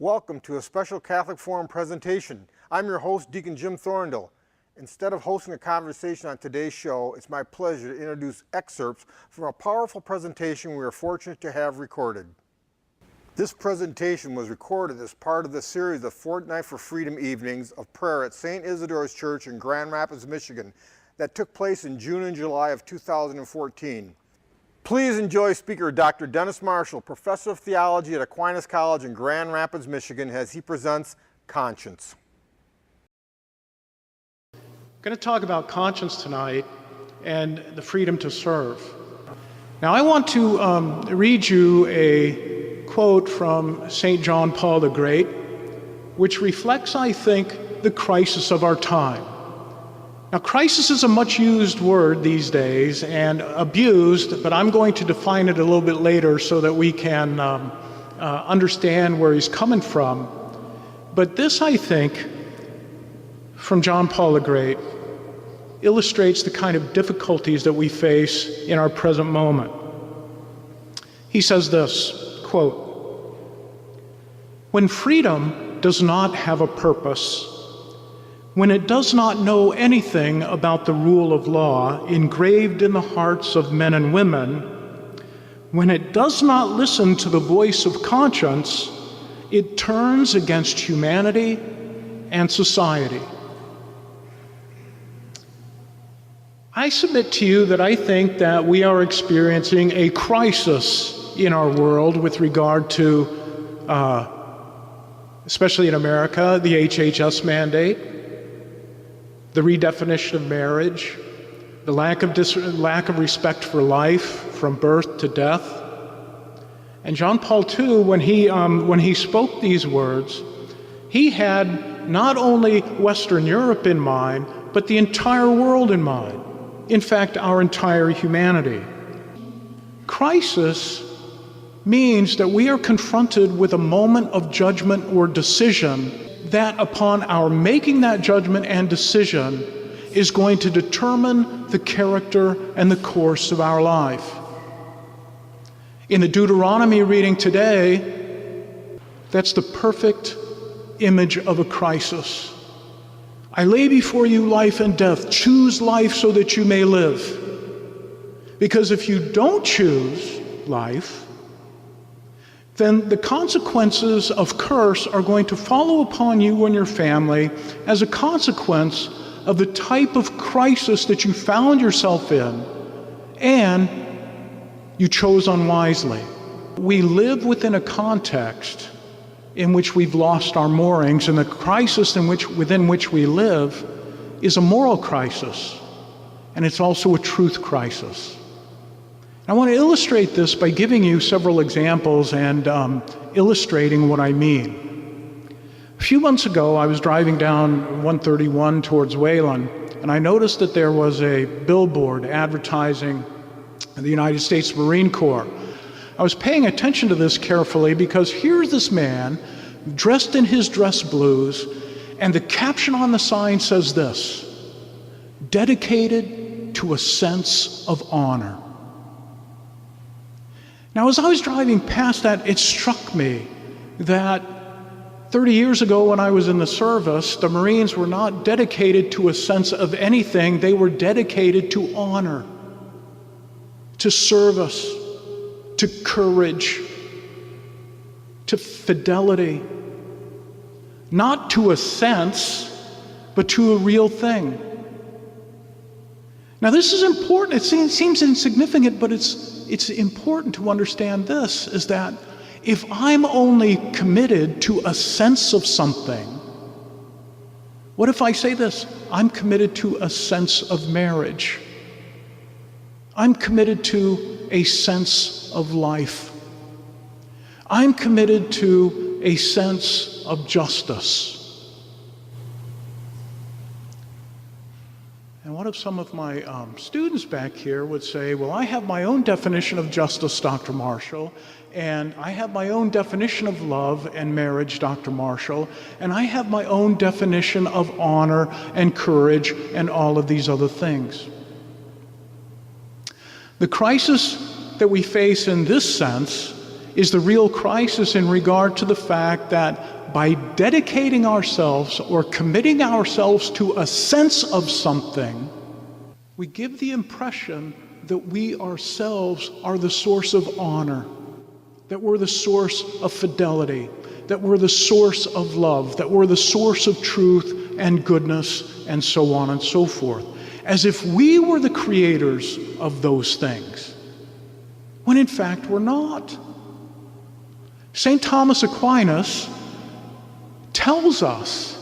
Welcome to a special Catholic Forum presentation. I'm your host, Deacon Jim Thorndell. Instead of hosting a conversation on today's show, it's my pleasure to introduce excerpts from a powerful presentation we are fortunate to have recorded. This presentation was recorded as part of the series of Fortnight For Freedom evenings of prayer at St. Isidore's Church in Grand Rapids, Michigan that took place in June and July of 2014. Please enjoy speaker Dr. Dennis Marshall, Professor of Theology at Aquinas College in Grand Rapids, Michigan, as he presents Conscience. I'm going to talk about conscience tonight and the freedom to serve. Now I want to read you a quote from St. John Paul the Great, which reflects, I think, the crisis of our time. Now, crisis is a much used word these days and abused, but I'm going to define it a little bit later so that we can understand where he's coming from. But this, I think, from John Paul the Great, illustrates the kind of difficulties that we face in our present moment. He says this, quote, "When freedom does not have a purpose, when it does not know anything about the rule of law engraved in the hearts of men and women, when it does not listen to the voice of conscience, it turns against humanity and society." I submit to you that I think that we are experiencing a crisis in our world with regard to, especially in America, the HHS mandate, the redefinition of marriage, the lack of respect for life from birth to death. And John Paul II, when he spoke these words, he had not only Western Europe in mind, but the entire world in mind. In fact, our entire humanity. Crisis means that we are confronted with a moment of judgment or decision that upon our making that judgment and decision is going to determine the character and the course of our life. In the Deuteronomy reading today, that's the perfect image of a crisis. "I lay before you life and death. Choose life so that you may live." Because if you don't choose life, then the consequences of curse are going to follow upon you and your family as a consequence of the type of crisis that you found yourself in and you chose unwisely. We live within a context in which we've lost our moorings, and the crisis within which we live is a moral crisis, and it's also a truth crisis. I want to illustrate this by giving you several examples and illustrating what I mean. A few months ago, I was driving down 131 towards Wayland, and I noticed that there was a billboard advertising the United States Marine Corps. I was paying attention to this carefully because here's this man dressed in his dress blues, and the caption on the sign says this: "Dedicated to a sense of honor." Now, as I was driving past that, it struck me that 30 years ago when I was in the service, the Marines were not dedicated to a sense of anything. They were dedicated to honor, to service, to courage, to fidelity. Not to a sense, but to a real thing. Now this is important. It seems insignificant, but it's important to understand this, is that if I'm only committed to a sense of something, what if I say this? I'm committed to a sense of marriage. I'm committed to a sense of life. I'm committed to a sense of justice. And what if some of my students back here would say, well, I have my own definition of justice, Dr. Marshall, and I have my own definition of love and marriage, Dr. Marshall, and I have my own definition of honor and courage and all of these other things. The crisis that we face in this sense is the real crisis in regard to the fact that by dedicating ourselves or committing ourselves to a sense of something, we give the impression that we ourselves are the source of honor, that we're the source of fidelity, that we're the source of love, that we're the source of truth and goodness, and so on and so forth, as if we were the creators of those things, when in fact we're not. St. Thomas Aquinas tells us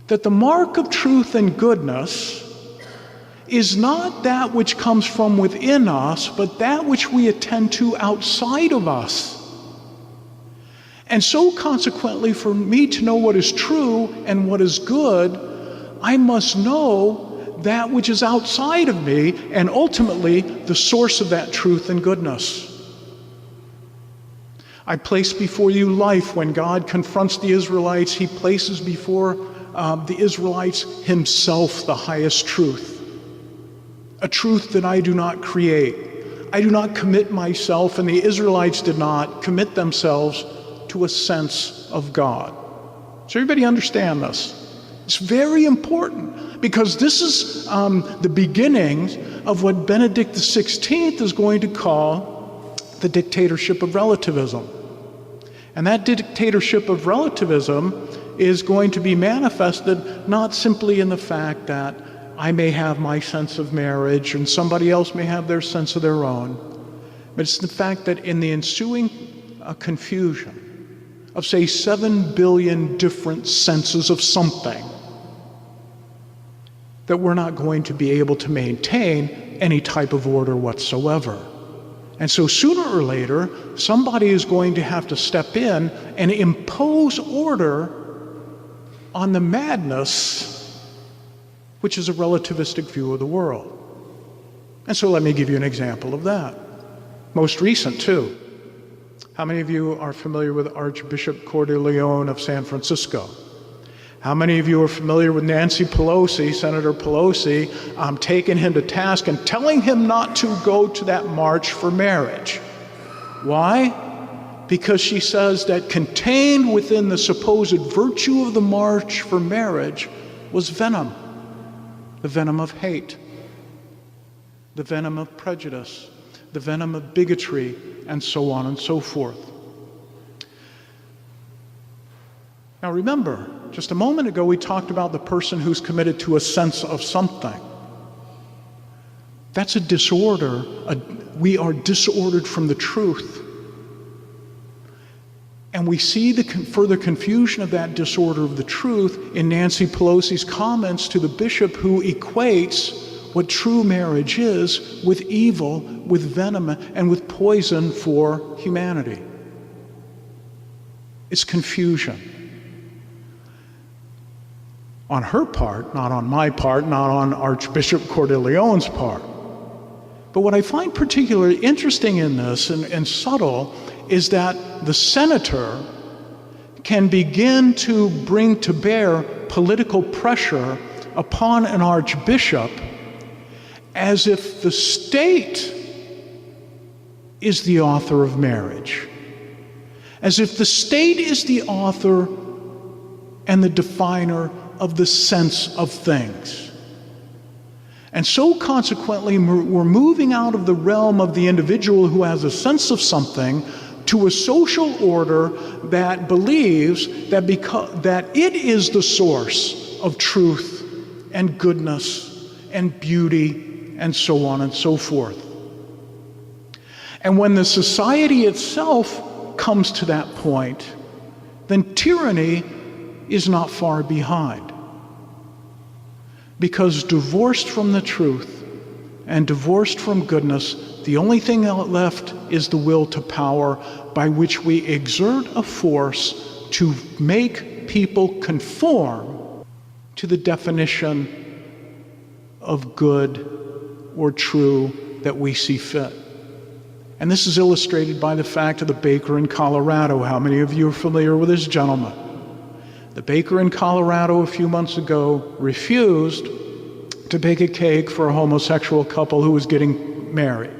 that the mark of truth and goodness is not that which comes from within us, but that which we attend to outside of us. And so consequently, for me to know what is true and what is good, I must know that which is outside of me, and ultimately the source of that truth and goodness. I place before you life. When God confronts the Israelites, he places before the Israelites himself the highest truth. A truth that I do not create. I do not commit myself, and the Israelites did not commit themselves to a sense of God. So everybody understand this. It's very important, because this is the beginning of what Benedict XVI is going to call the dictatorship of relativism. And that dictatorship of relativism is going to be manifested not simply in the fact that I may have my sense of marriage and somebody else may have their sense of their own, but it's the fact that in the ensuing confusion of, say, 7 billion different senses of something, that we're not going to be able to maintain any type of order whatsoever. And so sooner or later, somebody is going to have to step in and impose order on the madness, which is a relativistic view of the world. And so let me give you an example of that. Most recent, too. How many of you are familiar with Archbishop Cordileone of San Francisco? How many of you are familiar with Nancy Pelosi, Senator Pelosi, taking him to task and telling him not to go to that march for marriage? Why? Because she says that contained within the supposed virtue of the march for marriage was venom. The venom of hate, the venom of prejudice, the venom of bigotry, and so on and so forth. Now remember, just a moment ago we talked about the person who's committed to a sense of something. That's a disorder. We are disordered from the truth. And we see the further confusion of that disorder of the truth in Nancy Pelosi's comments to the bishop, who equates what true marriage is with evil, with venom, and with poison for humanity. It's confusion. On her part, not on my part, not on Archbishop Cordileone's part. But what I find particularly interesting in this and subtle is that the senator can begin to bring to bear political pressure upon an archbishop as if the state is the author of marriage, as if the state is the author and the definer of the sense of things. And so consequently, we're moving out of the realm of the individual who has a sense of something to a social order that believes that it is the source of truth and goodness and beauty and so on and so forth. And when the society itself comes to that point, then tyranny is not far behind. Because divorced from the truth and divorced from goodness, the only thing left is the will to power, by which we exert a force to make people conform to the definition of good or true that we see fit. And this is illustrated by the fact of the baker in Colorado. How many of you are familiar with this gentleman? The baker in Colorado a few months ago refused to bake a cake for a homosexual couple who was getting married.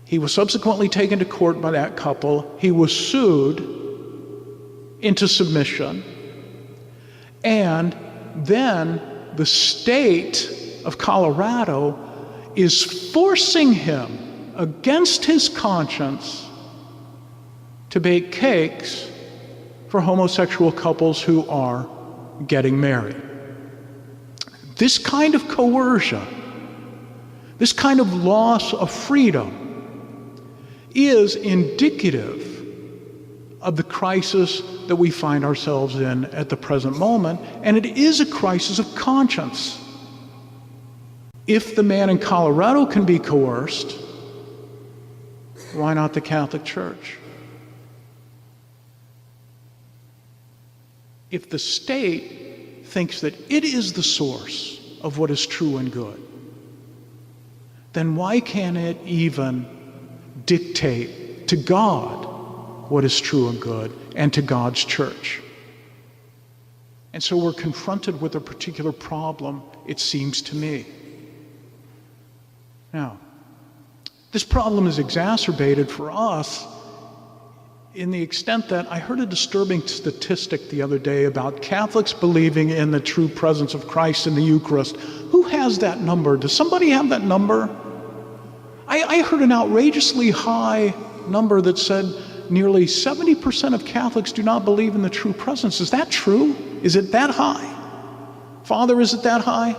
He was subsequently taken to court by that couple. He was sued into submission. And then the state of Colorado is forcing him, against his conscience, to bake cakes for homosexual couples who are getting married. This kind of coercion, this kind of loss of freedom, is indicative of the crisis that we find ourselves in at the present moment, and it is a crisis of conscience. If the man in Colorado can be coerced, why not the Catholic Church? If the state thinks that it is the source of what is true and good, then why can't it even dictate to God what is true and good, and to God's church? And so we're confronted with a particular problem, it seems to me. Now, this problem is exacerbated for us in the extent that I heard a disturbing statistic the other day about Catholics believing in the true presence of Christ in the Eucharist. Who has that number? Does somebody have that number? I heard an outrageously high number that said nearly 70% of Catholics do not believe in the true presence. Is that true? Is it that high? Father, is it that high?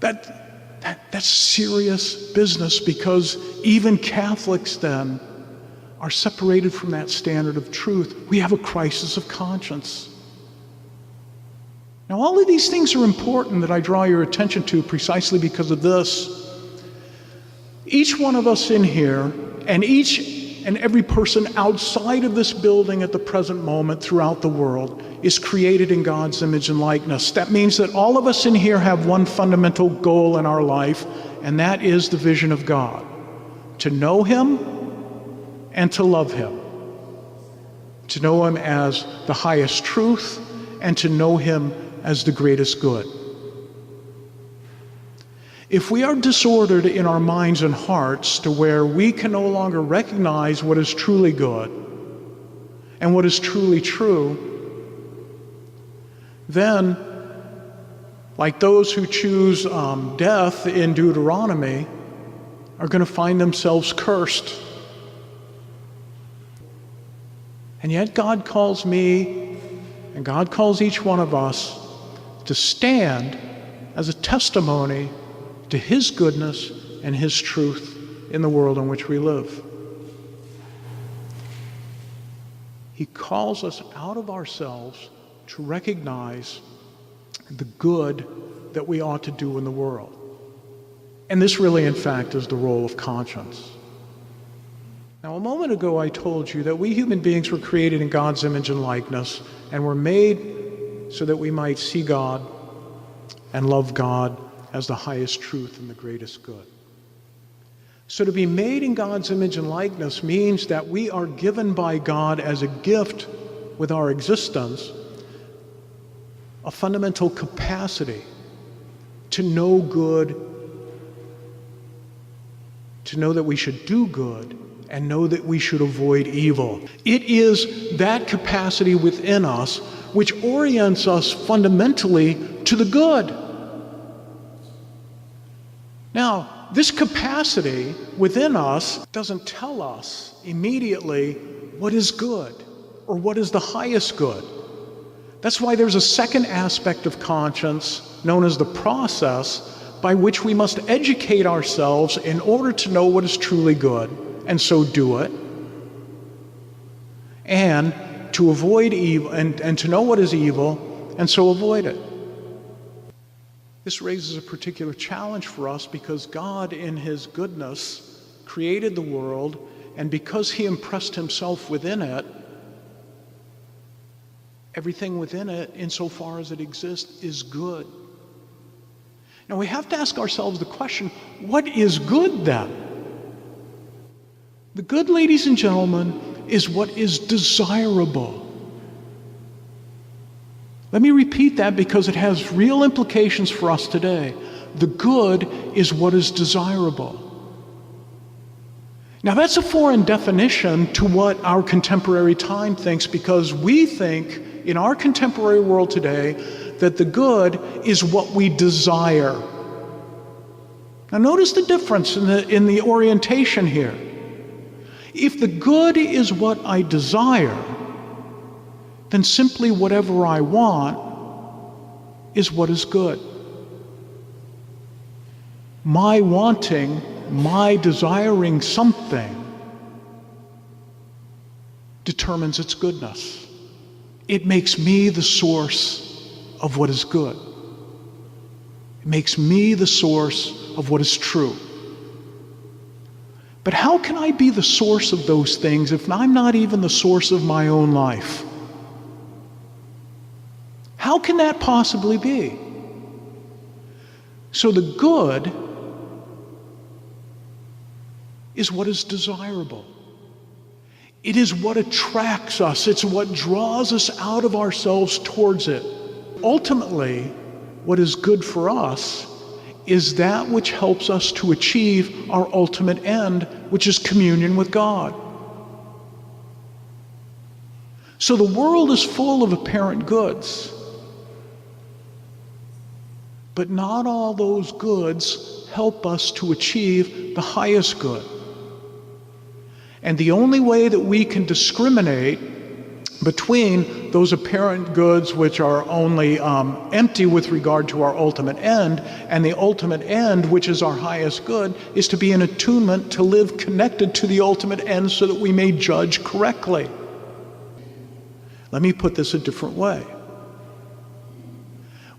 That's serious business, because even Catholics then are separated from that standard of truth. We have a crisis of conscience. Now, all of these things are important that I draw your attention to precisely because of this. Each one of us in here, and each and every person outside of this building at the present moment throughout the world, is created in God's image and likeness. That means that all of us in here have one fundamental goal in our life, and that is the vision of God: to know Him and to love Him. To know Him as the highest truth, and to know Him as the greatest good. If we are disordered in our minds and hearts to where we can no longer recognize what is truly good and what is truly true, then, like those who choose death in Deuteronomy, are going to find themselves cursed. And yet God calls me, and God calls each one of us, to stand as a testimony to His goodness and His truth in the world in which we live. He calls us out of ourselves to recognize the good that we ought to do in the world. And this really, in fact, is the role of conscience. Now, a moment ago I told you that we human beings were created in God's image and likeness, and were made so that we might see God and love God as the highest truth and the greatest good. So to be made in God's image and likeness means that we are given by God as a gift with our existence a fundamental capacity to know good, to know that we should do good, and know that we should avoid evil. It is that capacity within us which orients us fundamentally to the good. Now, this capacity within us doesn't tell us immediately what is good or what is the highest good. That's why there's a second aspect of conscience known as the process by which we must educate ourselves in order to know what is truly good and so do it, and to avoid evil, and to know what is evil and so avoid it. This raises a particular challenge for us because God, in His goodness, created the world, and because He impressed Himself within it, everything within it, insofar as it exists, is good. Now we have to ask ourselves the question, what is good then? The good, ladies and gentlemen, is what is desirable. Let me repeat that because it has real implications for us today. The good is what is desirable. Now that's a foreign definition to what our contemporary time thinks, because we think in our contemporary world today that the good is what we desire. Now notice the difference in the orientation here. If the good is what I desire, then simply whatever I want is what is good. My wanting, my desiring something determines its goodness. It makes me the source of what is good. It makes me the source of what is true. But how can I be the source of those things if I'm not even the source of my own life? How can that possibly be? So the good is what is desirable. It is what attracts us. It's what draws us out of ourselves towards it. Ultimately, what is good for us is that which helps us to achieve our ultimate end, which is communion with God. So the world is full of apparent goods, but not all those goods help us to achieve the highest good. And the only way that we can discriminate between those apparent goods which are only empty with regard to our ultimate end, and the ultimate end, which is our highest good, is to be in attunement, to live connected to the ultimate end so that we may judge correctly. Let me put this a different way.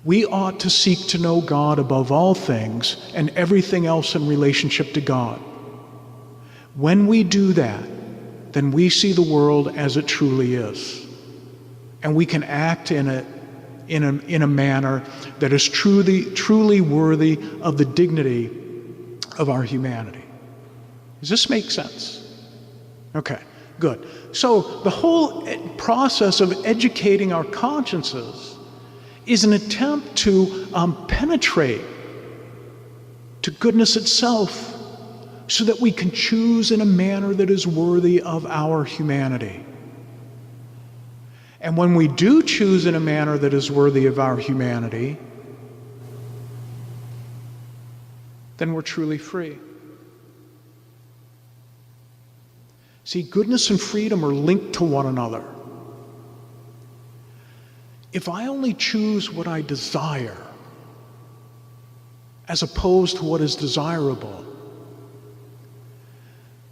We ought to seek to know God above all things and everything else in relationship to God. When we do that, then we see the world as it truly is. And we can act in it in a manner that is truly worthy of the dignity of our humanity. Does this make sense? Okay, good. So the whole process of educating our consciences is an attempt to penetrate to goodness itself, so that we can choose in a manner that is worthy of our humanity. And when we do choose in a manner that is worthy of our humanity, then we're truly free. See, goodness and freedom are linked to one another. If I only choose what I desire, as opposed to what is desirable,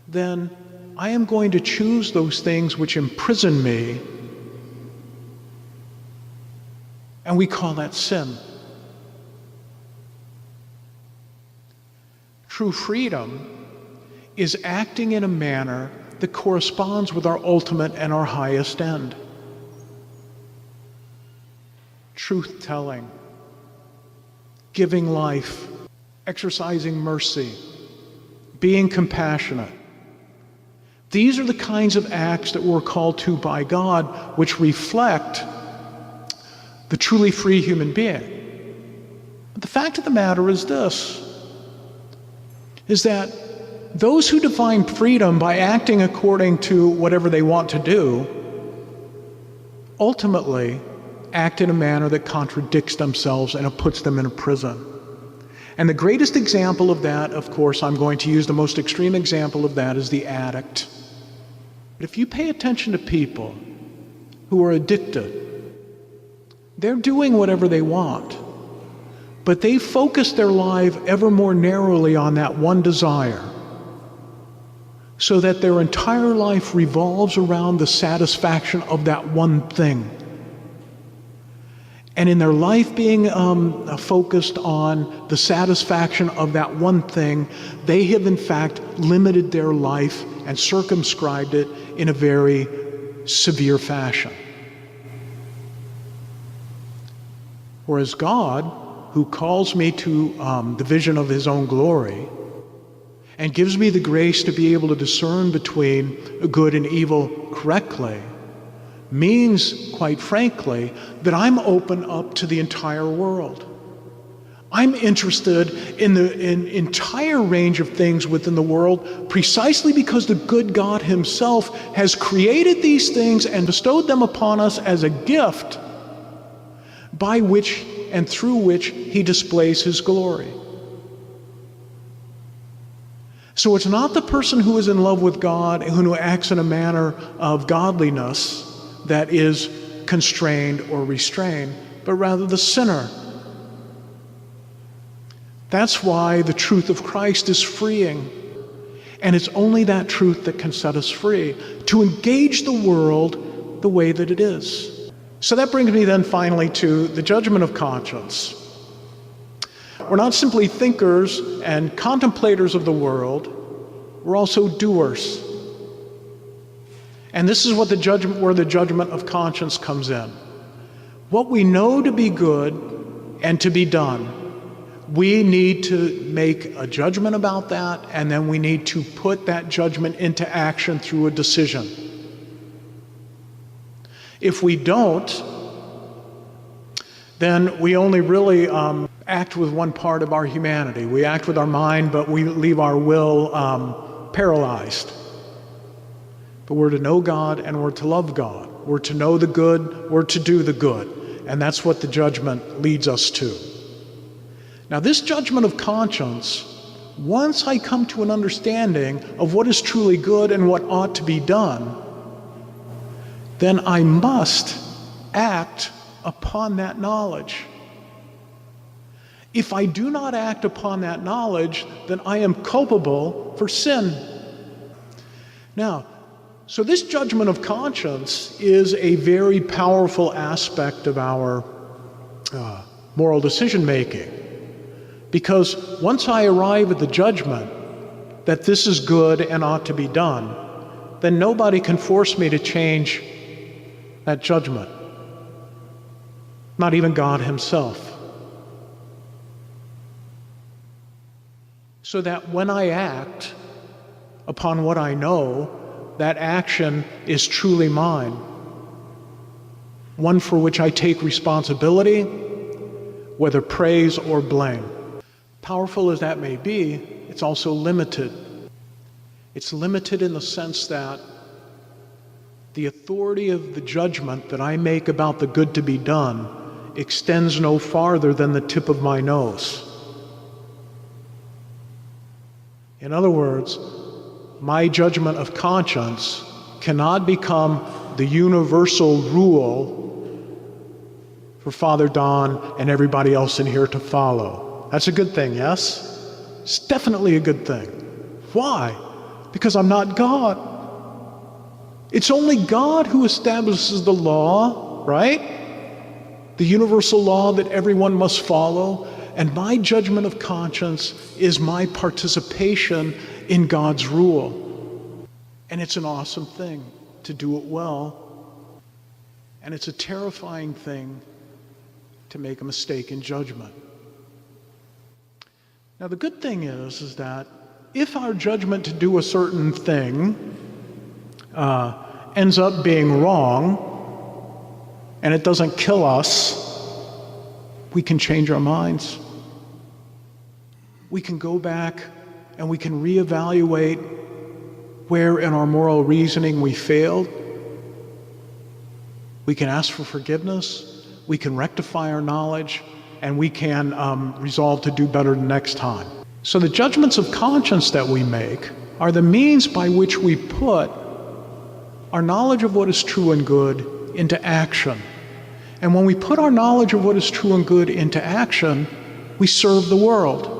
then I am going to choose those things which imprison me, and we call that sin. True freedom is acting in a manner that corresponds with our ultimate and our highest end. Truth-telling, giving life, exercising mercy, being compassionate. These are the kinds of acts that we're called to by God, which reflect the truly free human being. But the fact of the matter is this, is that those who define freedom by acting according to whatever they want to do, ultimately act in a manner that contradicts themselves and it puts them in a prison. And the greatest example of that, of course, I'm going to use the most extreme example of that, is the addict. But if you pay attention to people who are addicted, they're doing whatever they want, but they focus their life ever more narrowly on that one desire, so that their entire life revolves around the satisfaction of that one thing. And in their life being focused on the satisfaction of that one thing, they have in fact limited their life and circumscribed it in a very severe fashion. Whereas God, who calls me to the vision of His own glory, and gives me the grace to be able to discern between good and evil correctly, means, quite frankly, that I'm open up to the entire world. I'm interested in the entire range of things within the world precisely because the good God himself has created these things and bestowed them upon us as a gift by which and through which he displays his glory. So it's not the person who is in love with God and who acts in a manner of godliness that is constrained or restrained, but rather the sinner. That's why the truth of Christ is freeing. And it's only that truth that can set us free, to engage the world the way that it is. So that brings me then finally to the judgment of conscience. We're not simply thinkers and contemplators of the world, we're also doers. And this is what where the judgment of conscience comes in. What we know to be good and to be done, we need to make a judgment about that, and then we need to put that judgment into action through a decision. If we don't, then we only really act with one part of our humanity. We act with our mind, but we leave our will paralyzed. But we're to know God and we're to love God. We're to know the good, we're to do the good. And that's what the judgment leads us to. Now, this judgment of conscience, once I come to an understanding of what is truly good and what ought to be done, then I must act upon that knowledge. If I do not act upon that knowledge, then I am culpable for sin. Now, so this judgment of conscience is a very powerful aspect of our moral decision making. Because once I arrive at the judgment that this is good and ought to be done, then nobody can force me to change that judgment. Not even God himself. So that when I act upon what I know, that action is truly mine. One for which I take responsibility, whether praise or blame. Powerful as that may be, it's also limited. It's limited in the sense that the authority of the judgment that I make about the good to be done extends no farther than the tip of my nose. In other words, my judgment of conscience cannot become the universal rule for Father Don and everybody else in here to follow. That's a good thing, yes? It's definitely a good thing. Why? Because I'm not God. It's only God who establishes the law, right? The universal law that everyone must follow. And my judgment of conscience is my participation in God's rule. And it's an awesome thing to do it well. And it's a terrifying thing to make a mistake in judgment. Now, the good thing is that if our judgment to do a certain thing ends up being wrong, and it doesn't kill us, we can change our minds. We can go back and we can reevaluate where in our moral reasoning we failed. We can ask for forgiveness. We can rectify our knowledge. And we can resolve to do better next time. So the judgments of conscience that we make are the means by which we put our knowledge of what is true and good into action. And when we put our knowledge of what is true and good into action, we serve the world.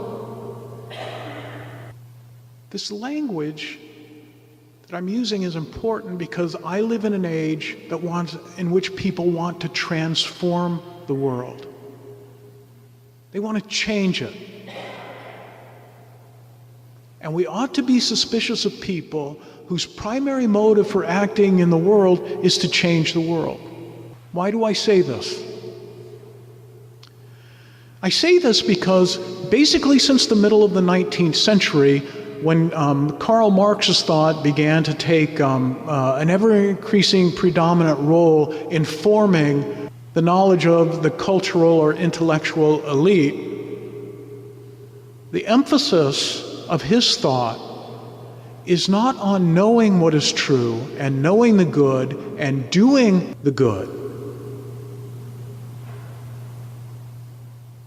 This language that I'm using is important because I live in an age in which people want to transform the world. They want to change it. And we ought to be suspicious of people whose primary motive for acting in the world is to change the world. Why do I say this? I say this because basically since the middle of the 19th century, when Karl Marx's thought began to take an ever-increasing predominant role in forming the knowledge of the cultural or intellectual elite, The emphasis of his thought is not on knowing what is true and knowing the good and doing the good.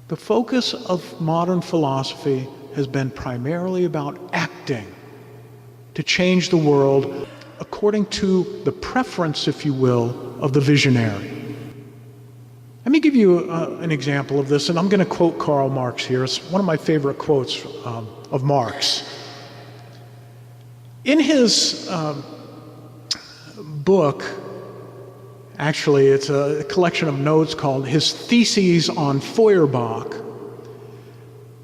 The focus of modern philosophy has been primarily about acting to change the world according to the preference, if you will, of the visionary. Let me give you an example of this, and I'm going to quote Karl Marx here. It's one of my favorite quotes of Marx. In his book, actually it's a collection of notes called his Theses on Feuerbach,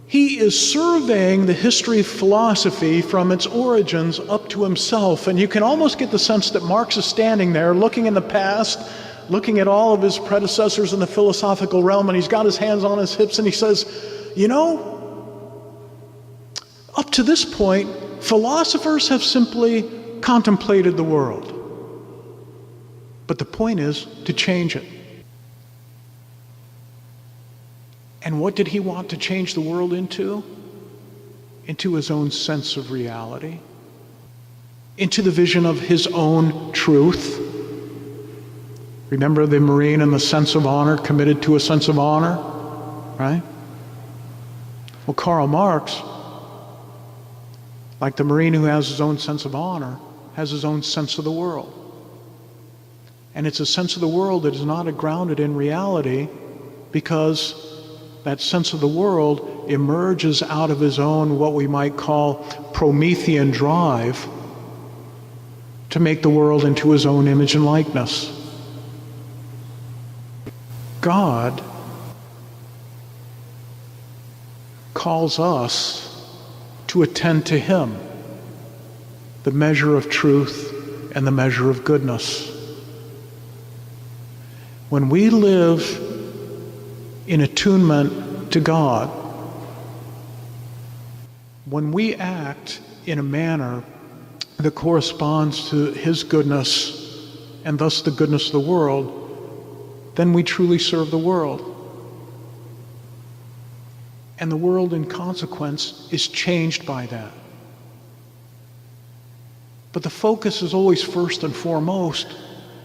he is surveying the history of philosophy from its origins up to himself. And you can almost get the sense that Marx is standing there looking in the past, looking at all of his predecessors in the philosophical realm, and he's got his hands on his hips and he says, you know, up to this point, philosophers have simply contemplated the world. But the point is to change it. And what did he want to change the world into? Into his own sense of reality, into the vision of his own truth. Remember the Marine and the sense of honor, committed to a sense of honor, right? Well, Karl Marx, like the Marine who has his own sense of honor, has his own sense of the world. And it's a sense of the world that is not grounded in reality, because that sense of the world emerges out of his own, what we might call, Promethean drive to make the world into his own image and likeness. God calls us to attend to him, the measure of truth and the measure of goodness. When we live in attunement to God, when we act in a manner that corresponds to his goodness and thus the goodness of the world, then we truly serve the world. And the world, in consequence, is changed by that. But the focus is always first and foremost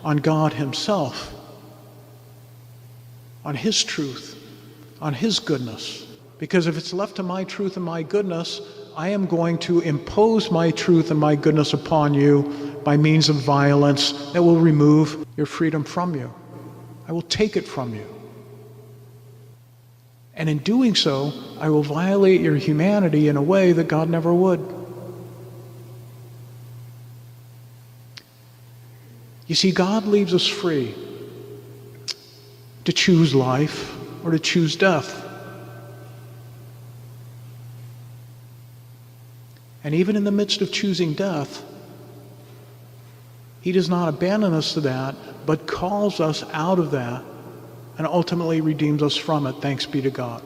on God himself, on his truth, on his goodness. Because if it's left to my truth and my goodness, I am going to impose my truth and my goodness upon you by means of violence that will remove your freedom from you. I will take it from you. And in doing so, I will violate your humanity in a way that God never would. You see, God leaves us free to choose life or to choose death. And even in the midst of choosing death, he does not abandon us to that, but calls us out of that and ultimately redeems us from it. Thanks be to God.